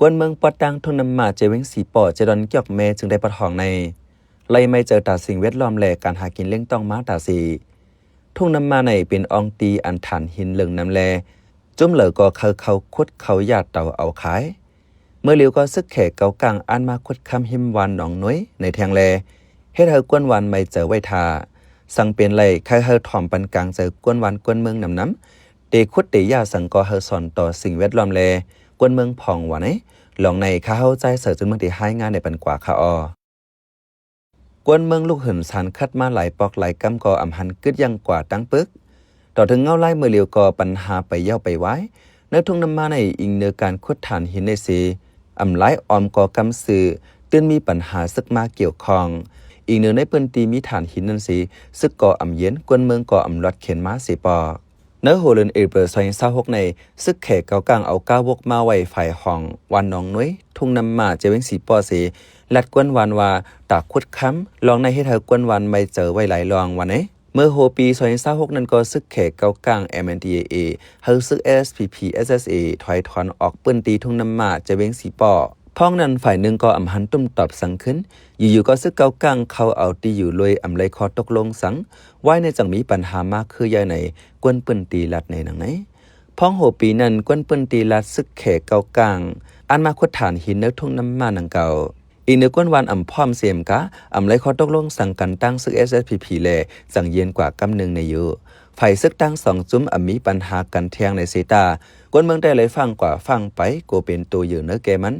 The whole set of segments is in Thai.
กวนเมืองปอดดังทุ่งน้ำมาเจวิงสีปอเจดอนเกี่ยวแม่จึงได้ปะทองในไล่ไม่เจอตาสิ่งแวดล้อมแลการหากินเลี้ยงต้องมาตาสีทุ่งน้ำมาในเป็นอองตีอันฐานหินเหลืองน้ำแลจุ่มเหลือก็เขาคุดเขาหยาดเต่าเอาขายเมื่อเลียวก็ซึกแขกเกากลางอันมาคุดคำหิมวันหนองน้อยในแทงแลเฮ็ดเฮากวนวันไม่เจอไว้ทาสั่งเป็นไรใครเฮาถ่อมปันกลางเจอกวนวันกวนเมืองน้ำเตคุดเตยาสังก็เฮาสอนต่อสิ่งแวดล้อมแลกวนเมืองผ่องว่าไหนลองในข้าเข้าใจเสือจนเมืองที่ให้งานในปันกว่าข้ากวนเมืองลูกเหินสันคัดมาหลายปอกหลายกำก่ออำหันกึดยังกว่าตั้งปึกต่อถึงเงาไล่เมื่อเลียวก่อปัญหาไปเย่าไปไว้ในทุ่งน้ำมาในอิงเนื้อการขุดฐานหินในสีอำไล่ออมก่อกำสื่อเตือนมีปัญหาซึกมาเกี่ยวข้องอีกเนื้อในปืนตีมีฐานหินนั่นสีซึกก่ออำเย็นกวนเมืองก่ออำลอดเข็นม้าสีปอเนื้อโฮเลนเอเปอร์ซอย26ในซึกแขกเกากลางเอาก้าวกมาไว้ฝ่ายห้องวันน้องน้อยทุ่งน้ำมาเจวิงสีปอสีลัดกวนวันว่าตากขุดค้ำลองในให้เธอกวนวันไม่เจอไว้หลายลองวันไหนเมื่อโฮปีซอย26นั้นก็ซึกแขกเกากลาง MNDAA เฮาซึก SPP SSA ถอยถอนออกปืนตีทุ่งน้ำมาเจวิงสีปอพ้องนั้นฝ่ายหนึ่งก็อำหันตุ้มตอบสังขึ้นอยู่ๆก็ซึกเกากลางเขาเอาตีอยู่ลอยอำไลคอตกลงสังไว้ในจังมีปัญหามากคือยายไหนกวนปืนตีลัดในหนังไหนพ้องโหปีนั้นกวนปืนตีลัดซึกแขกเกากลางอันมาขุดฐานหินเนื้อทุ่งน้ำมาหนังเก่าอีเนื้อกวนวันอำพร้อมเสียมกะอำไลคอตกลงสั่งกันตั้งซึก SSPP แลสั่งเย็นกว่ากำหนึ่งในอยู่ฝ่ายซึกตั้ง2จุ้มมีปัญหากันเทียงในเซตากวนเมืองได้เลยฟังกว่าฟังไปโกเป็นตัวอยู่เนื้อแกมัน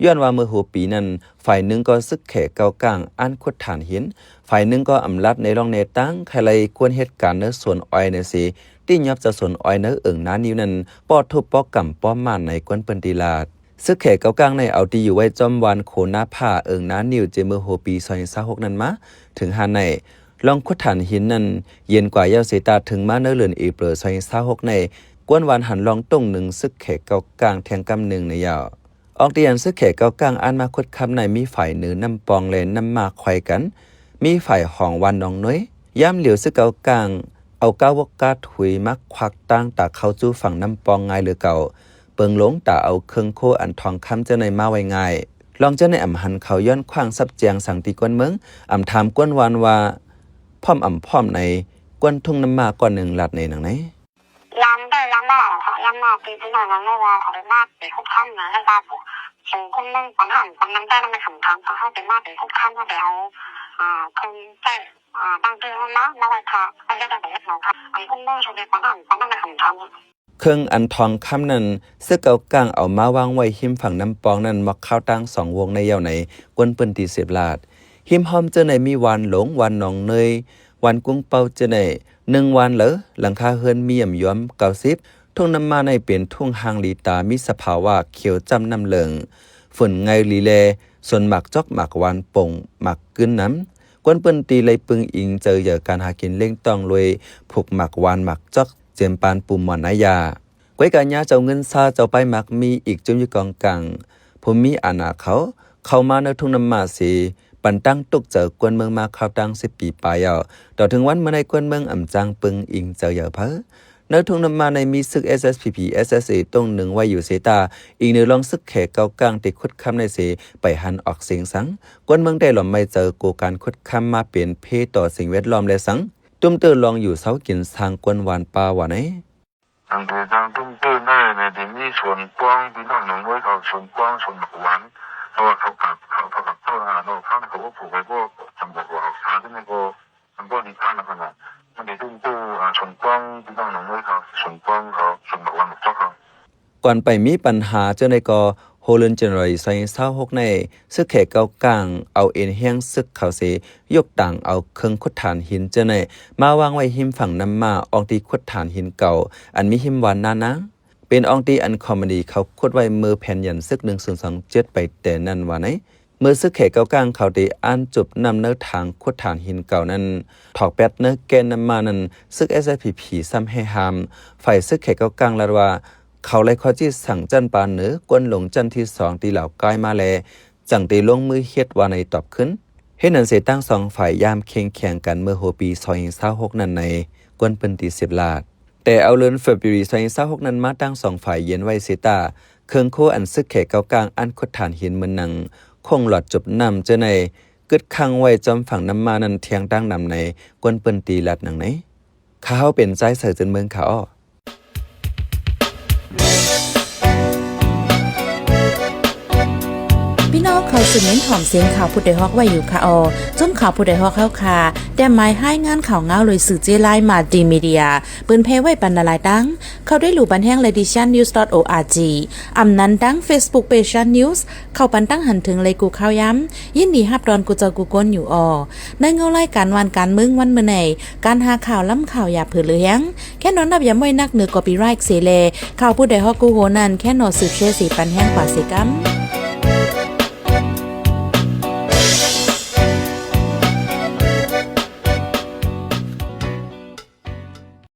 ย้อนว่าเมื่อหัวปีนั้นฝ่ายหนึ่งก็ซึกแขกเกากลางอันขุดฐานหินฝ่ายหนึ่งก็อำลัดในรองเนตั้งใครเลยควรเหตุการณ์เนื้อส่วนอ้อยในสีที่ยับจะส่วนอ้อยเนื้อน้านิ้วนั้นปอดทุบปอกกำป้อมม่านในกวนเปิ้นตีลาดซึกแขกเกากลางในเอาที่อยู่ไว้จอมวันโคนาผ้าน้านิ้วเจเมื่อหัวปี26นั้นมาถึงหาในลองขุดฐานหินนั้นเย็นกว่ายาวเสตาถึงมาเนื้อเลือนเอเปอร์26ในกวนวันหันลองต้งหนึ่งซึกแขกเกากลางแทงกำหนึ่งในยาวออกเตียนซึกแขกเกากลางอันมาคุดคำในมีฝ่ายเหนือน้ำปองเลนน้ำมาควายกันมีฝ่ายห้องวันน้องน้อยย่ำเหลียวซึกเกากลางเอาก้าวกกาถุยมักควักตั้งตาเข้าจู้ฝั่งน้ำปองง่ายหรือเก่าเปิงหลงตาเอาเครื่องโคอันทองคำเจ้าในมาไว้ง่ายลองเจ้าในอ่ำหันเขาย้อนขว้างซับแจงสั่งตีกวนเมืองอ่ำถามกวนวันว่าพ่อมอ่ำพ่อมในกวนทุ่งน้ำมาก่อนหนึ่งหลัดในหนังไหนยังมาปีที่หน่อยนั้นไม่ว่าเขาเป็นมากเป็นคุกข้ามนะให้ได้ถึงคนนึงปัญหาปัญหาได้ไม่สำคัญเพราะเขาเป็นมากเป็นคุกข้ามก็เดี๋ยวคนใช่บางทีมันมาไว้ค่ะไม่ได้แต่เล็กน้อยค่ะคนนึงชอบเป็นปัญหาไม่สำคัญเครื่องอันทองคำนั้นซึกเกากลางเอามาวางไว้หิมฝั่งน้ำปองนั้นมักเข้าตั้ง2วงในยาวไหนกวนเปิ้นตี10 ลาดหิมหอมเจอในมีวันหลงวันหนองเนยวันกุ้งเป่าเจอใน1วันเหรอหลังคาเฮือนมีย่ำย้อม90ทุ่งน้ำมาในเป็นทุ่งหางลีตามีสภาวะเขียวจำน้ำเหลืองฝนไงลีแลส่วนหมักจอกหมักวานป่งหมักกึ้นน้ำกวนเปิ้นตีเลยปึงอิงเจอเหยื่อการหากินเล่งต้องรวยผูกหมักวานหมักจอกเจมปานปุ่มหมอนนายาก้วยกาญาเจ้าเงินซาเจ้าไปหมักมีอีกจุ่มอยู่กองกลางผมมีอาณาเข้ามาในทุ่งน้ำมาสีปันตั้งตุกเจอกวนเมืองมาเข้าตั้ง10 ปีปลายต่อถึงวันเมื่อในกวนเมืองอ่ำจางปึงอิงเจอเหยื่อเพอเนื้อทุ่งน้ำมาในมีซึก SSPP SSA ต้งหนึ่งไว้อยู่เสตาอีกหนึ่งลองซึกแขกเกากลางติดคุดคำในเสไปหันออกเสียงสังกวนเมืองได้หล่อมไม่เจอกูการคุดคำมาเปลี่ยนเพต่อสิ่งแวดล้อมและสังตุ้มเตอลองอยู่เสากินทางกวนวานป่าว่าไหนทางตุ้มเตอแน่ในที่มีส่วนกว้างพี่น้องหนุ่มไว้เขาส่วนกว้างส่วนหวานเพราะว่าเขากับเข้าหาโน่ข้างเขาก็ผูกไว้ก็จำบอกว่าสาที่นี่ก็มันก็ดีข้างนะขนาดมันได้ตุ้มเตอส่วนกว้างพี่น้องหนุ่มไว้เขาส่วนกว้างเขาส่วนหวานเจ้าเขาก่อนไปมีปัญหาเจ้าในก็โฮเลนเจนไรใส่26ในซึกแขกเกากลางเอาเอ็นเฮียงซึกเขาเสยกต่างเอาเครื่องขุดฐานหินเจ้าในมาวางไว้หิมฝั่งน้ำมาอองตีขุดฐานหินเก่าอันมีหิมวันนานะเป็นอองตีอันคอมเมดี้เขาขุดไว้มือแผ่นยันซึก1027ไปแต่นั่นว่าไหนเมื่อซึกแขกเกากลางเขาได้อ่านจบนำเนื้อทางขุดฐานหินเก่านั้นถอกแปดเนื้อแกนน้ำมานั้นซึก SSPP ซ้ำให้หามฝ่ายซึกแขกเกากลางละว่าเขาเลยขอจี้สั่งจันปานเหนือกวนหลงจันที่2ตีเหล่ากายมาแลจังตีลงมือเฮ็ดว่าในตอบขึ้นเฮ็ดนั้นเสตั้ง2ฝ่ายยามเคียงแข่งกันเมื่อโหปี2026นั้นในกวนเปิ้นตี10 ลาดแต่เอาเลือนเฟบรุรี2026นั้นมาตั้ง2ฝ่ายเย็นไว้เสตา เครื่องโคอันซึกแขเกากลางอันคดฐานหินเหมือนหนังคงหลอดจบนำเจอในกึดคังไว้จอมฝั่งน้ำมานั้นเทียงตั้งนำในกวนเปิ้นตีลัดหนังไหนข้าวเป็นใจใส่จนเมืองเขาพี่น้องเขาสืบเน้นถ่อมเสียงข่าวผู้ใดฮอกไว้อยู่ค่ะจมข่าวผู้ใดฮอกเข้าค่ะแต่หมายให้งานข่าวเงาเลยสื่อเจไลมาดีมีเดียปืนเพไว้ปันนาลายดังเขาได้หลู่บันแห้ง ladishannews.org อำนั้นดัง Facebook page news เข้าปันตั้งหันถึงเลยกูข่าวย้ำยินดีฮับดอนกูเจอกูก้นอยู่ในเงาไล่การวันการมึงวันเมื่อไหนการหาข่าวล้ำข่าวอย่าเผือเลี้ยงแค่นอนนับย้ำไว้นักเหนือกอปีไรค์เสเลข่าวผู้ใดฮอกกูโหนันแค่นอสืบเชื่อสีปันแห้งกว่าเสกัม